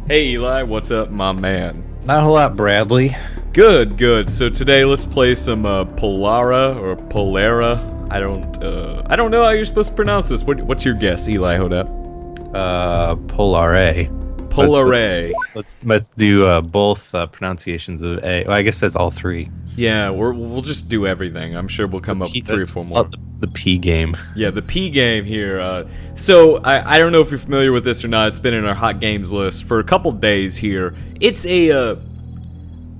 Hey Eli, what's up, my man? Not a whole lot, Bradley. Good, good. So today let's play some Polara or Polara. I don't know how you're supposed to pronounce this. What's your guess, Eli? Hold up. Polare. Polare. Let's do both pronunciations of A. Well, I guess that's all three. Yeah, we'll just do everything. I'm sure we'll come up with 3 or 4 more. The P game. Yeah, the P game here. So I don't know if you're familiar with this or not. It's been in our hot games list for a couple days here. It's a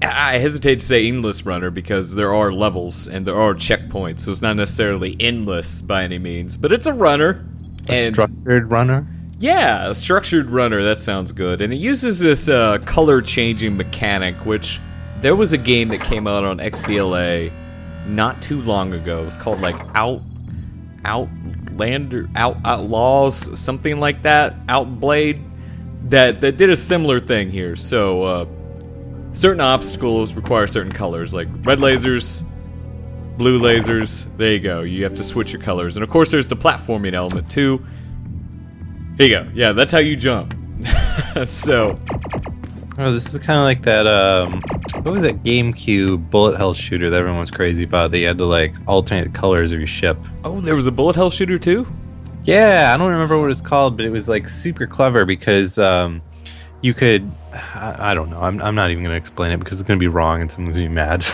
I hesitate to say endless runner because there are levels and there are checkpoints, so it's not necessarily endless by any means, but it's a runner. A structured runner? Yeah, a structured runner, that sounds good. And it uses this color changing mechanic, which there was a game that came out on XBLA not too long ago. It was called like Outlaws, something like that, Outblade, that did a similar thing here. So certain obstacles require certain colors, like red lasers, blue lasers. There you go. You have to switch your colors. And of course there's the platforming element too. Here you go. Yeah, that's how you jump. So oh, this is kind of like that what was that GameCube bullet hell shooter that everyone was crazy about? They had to like alternate the colors of your ship. Oh, there was a bullet hell shooter too? Yeah, I don't remember what it's called, but it was like super clever because you could, I don't know. I'm not even going to explain it because it's going to be wrong and someone's going to be mad.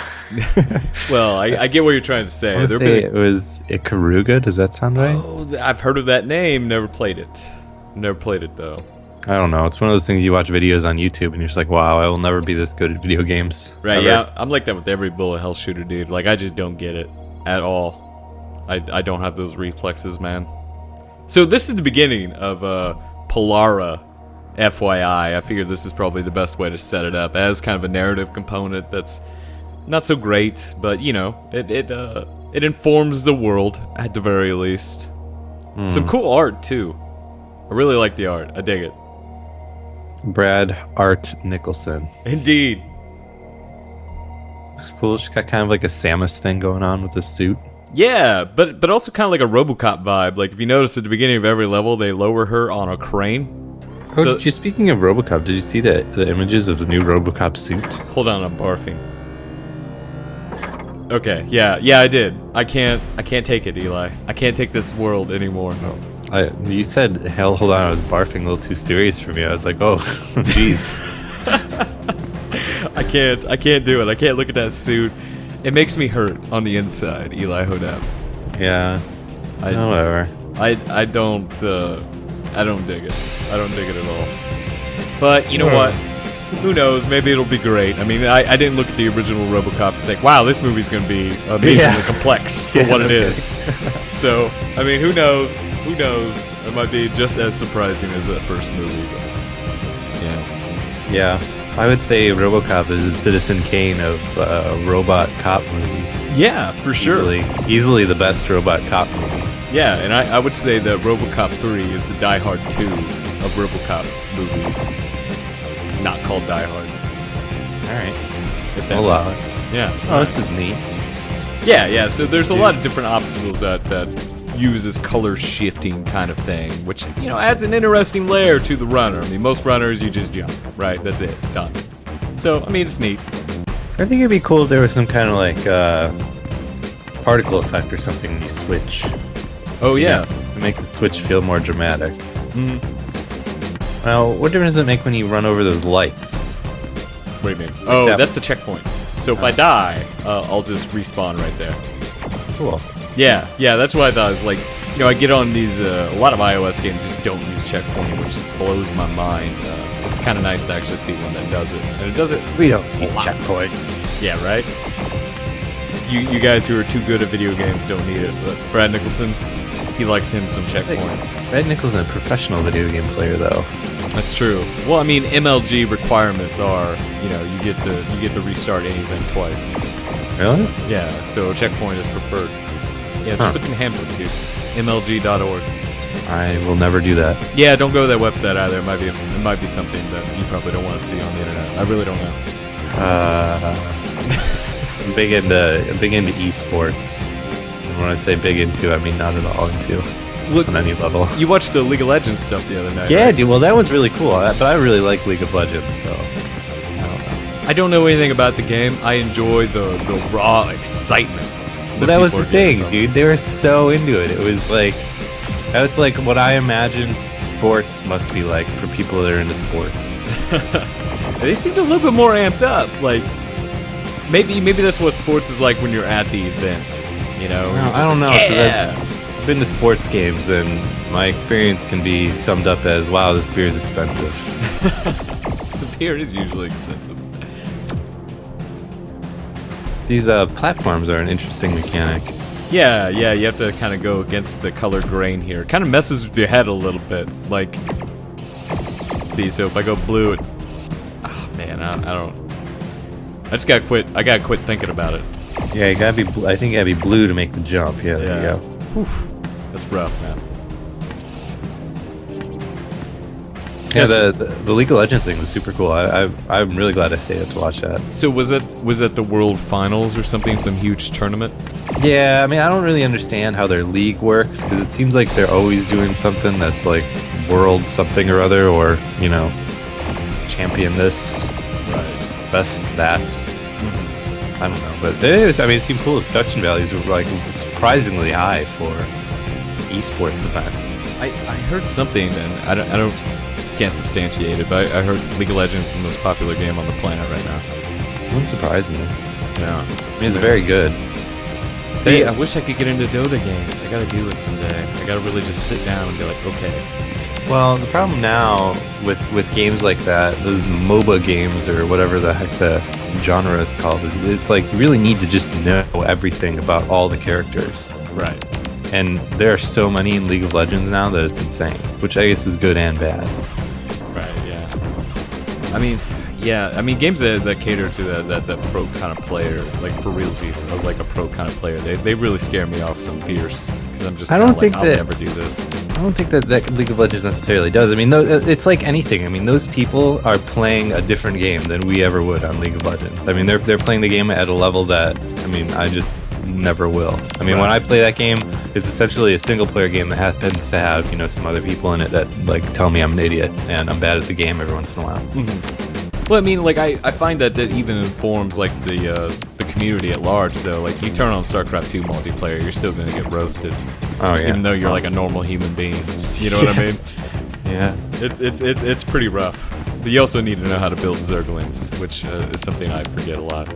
Well, I get what you're trying to say. It was Ikaruga. Does that sound right? Oh, I've heard of that name. Never played it. Never played it though. I don't know. It's one of those things you watch videos on YouTube and you're just like, wow, I will never be this good at video games. Right, ever. yeah. I'm like that with every bullet hell shooter, dude. Like, I just don't get it at all. I don't have those reflexes, man. So this is the beginning of Polara, FYI. I figured this is probably the best way to set it up as kind of a narrative component that's not so great, but you know, it informs the world at the very least. Some cool art too. I really like the art. I dig it. Brad Art Nicholson. Indeed. Looks cool. She's got kind of like a Samus thing going on with this suit. Yeah, but also kind of like a RoboCop vibe. Like if you notice at the beginning of every level, they lower her on a crane. Oh, speaking of RoboCop, did you see the images of the new RoboCop suit? Hold on, I'm barfing. Okay, yeah, I did. I can't take it, Eli. I can't take this world anymore. No. You said, hell, hold on, I was barfing a little too serious for me. I was like, oh, jeez. I can't do it. I can't look at that suit. It makes me hurt on the inside, Eli Hodap. Yeah. Whatever. I don't dig it. I don't dig it at all. But you know what? Who knows? Maybe it'll be great. I mean, I didn't look at the original RoboCop and think, wow, this movie's going to be amazingly complex for what it is. So, I mean, who knows? Who knows? It might be just as surprising as that first movie. But, yeah. Yeah. I would say RoboCop is a Citizen Kane of robot cop movies. Yeah, for sure. Easily the best robot cop movie. Yeah, and I would say that RoboCop 3 is the Die Hard 2 of RoboCop movies. Not called Die Hard. Alright. I'll allow it. Yeah. Oh, this is neat. Yeah, so there's a lot of different obstacles that use this color shifting kind of thing, which, you know, adds an interesting layer to the runner. I mean, most runners, you just jump, right? That's it. Done. So, I mean, it's neat. I think it'd be cool if there was some kind of like particle effect or something when you switch. Oh, yeah. To make the switch feel more dramatic. Mm-hmm. Now, what difference does it make when you run over those lights? What do you mean? Oh, that's the checkpoint. So if I die, I'll just respawn right there. Cool. Yeah, that's what I thought. Is like, you know, I get on these, a lot of iOS games just don't use checkpointing, which just blows my mind. It's kind of nice to actually see one that does it. And it does it. We don't need checkpoints. Yeah, right? You guys who are too good at video games don't need it, but Brad Nicholson, he likes him some checkpoints. Brad Nicholson, a professional video game player, though. That's true. Well, I mean, MLG requirements are, you know, you get to restart anything twice. Really? Yeah, so checkpoint is preferred. Yeah, just look in the handbook, dude. MLG.org. I will never do that. Yeah, don't go to that website either. It might be something that you probably don't want to see on the internet. I really don't know. I'm big into esports. And when I say big into, I mean not at all into. Look, on any level. You watched the League of Legends stuff the other night. Yeah, right? dude. Well, that was really cool. But I really like League of Legends, so I don't know. I don't know anything about the game. I enjoy the raw excitement. But that was the thing, dude. They were so into it. It was like that's like what I imagine sports must be like for people that are into sports. They seemed a little bit more amped up. Like maybe that's what sports is like when you're at the event. You know? No, I don't know. Yeah. I've been to sports games, and my experience can be summed up as, "Wow, this beer is expensive." The beer is usually expensive. These platforms are an interesting mechanic. Yeah, you have to kind of go against the color grain here. It kind of messes with your head a little bit. Like, see, so if I go blue, it's... Oh, man, I don't... I just gotta quit. I gotta quit thinking about it. Yeah, you gotta be. I think you gotta be blue to make the jump. Yeah, there you go. Whew. That's rough, man. Yeah, the League of Legends thing was super cool. I'm really glad I stayed up to watch that. So was it the World Finals or something? Some huge tournament? Yeah, I mean, I don't really understand how their league works, because it seems like they're always doing something that's like world something or other, or, you know, champion this, Right. best that. I don't know, but it seemed cool. The production values were like surprisingly high for esports event. I heard something, and I don't can't substantiate it, but I heard League of Legends is the most popular game on the planet right now. Wouldn't surprise me. Yeah. I mean, it's very good. See, I wish I could get into Dota games. I gotta do it someday. I gotta really just sit down and be like, okay. Well, the problem now with games like that, those MOBA games or whatever the heck the genre is called, is it's like you really need to just know everything about all the characters. Right. And there are so many in League of Legends now that it's insane, which I guess is good and bad. Right, yeah. I mean, games that cater to that pro kind of player, like for realsies, like a pro kind of player, they really scare me off some fierce, because I'm just I don't like, think I'll that- never do this. I don't think that League of Legends necessarily does. I mean, it's like anything. I mean, those people are playing a different game than we ever would on League of Legends. I mean, they're playing the game at a level that, I mean, I just never will. I mean, when I play that game, it's essentially a single player game that happens to have, you know, some other people in it that like tell me I'm an idiot and I'm bad at the game every once in a while. Mm-hmm. Well, I mean, like I find that even informs like the community at large. Though, like you turn on StarCraft 2 multiplayer, you're still gonna get roasted. Oh yeah. Even though you're like a normal human being, you know what I mean? Yeah. It's pretty rough. But you also need to know how to build Zerglings, which is something I forget a lot,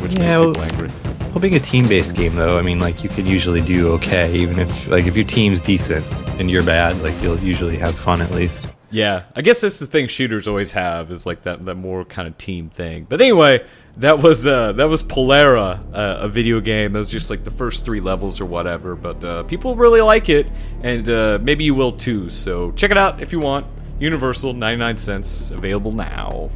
which makes people angry. Well, being a team-based game, though, I mean, like, you could usually do okay, even if your team's decent and you're bad, like, you'll usually have fun at least. Yeah, I guess that's the thing shooters always have, is like that more kind of team thing. But anyway, that was Polara, a video game. That was just like the first 3 levels or whatever. But people really like it, and maybe you will too. So check it out if you want. Universal, 99 cents, available now.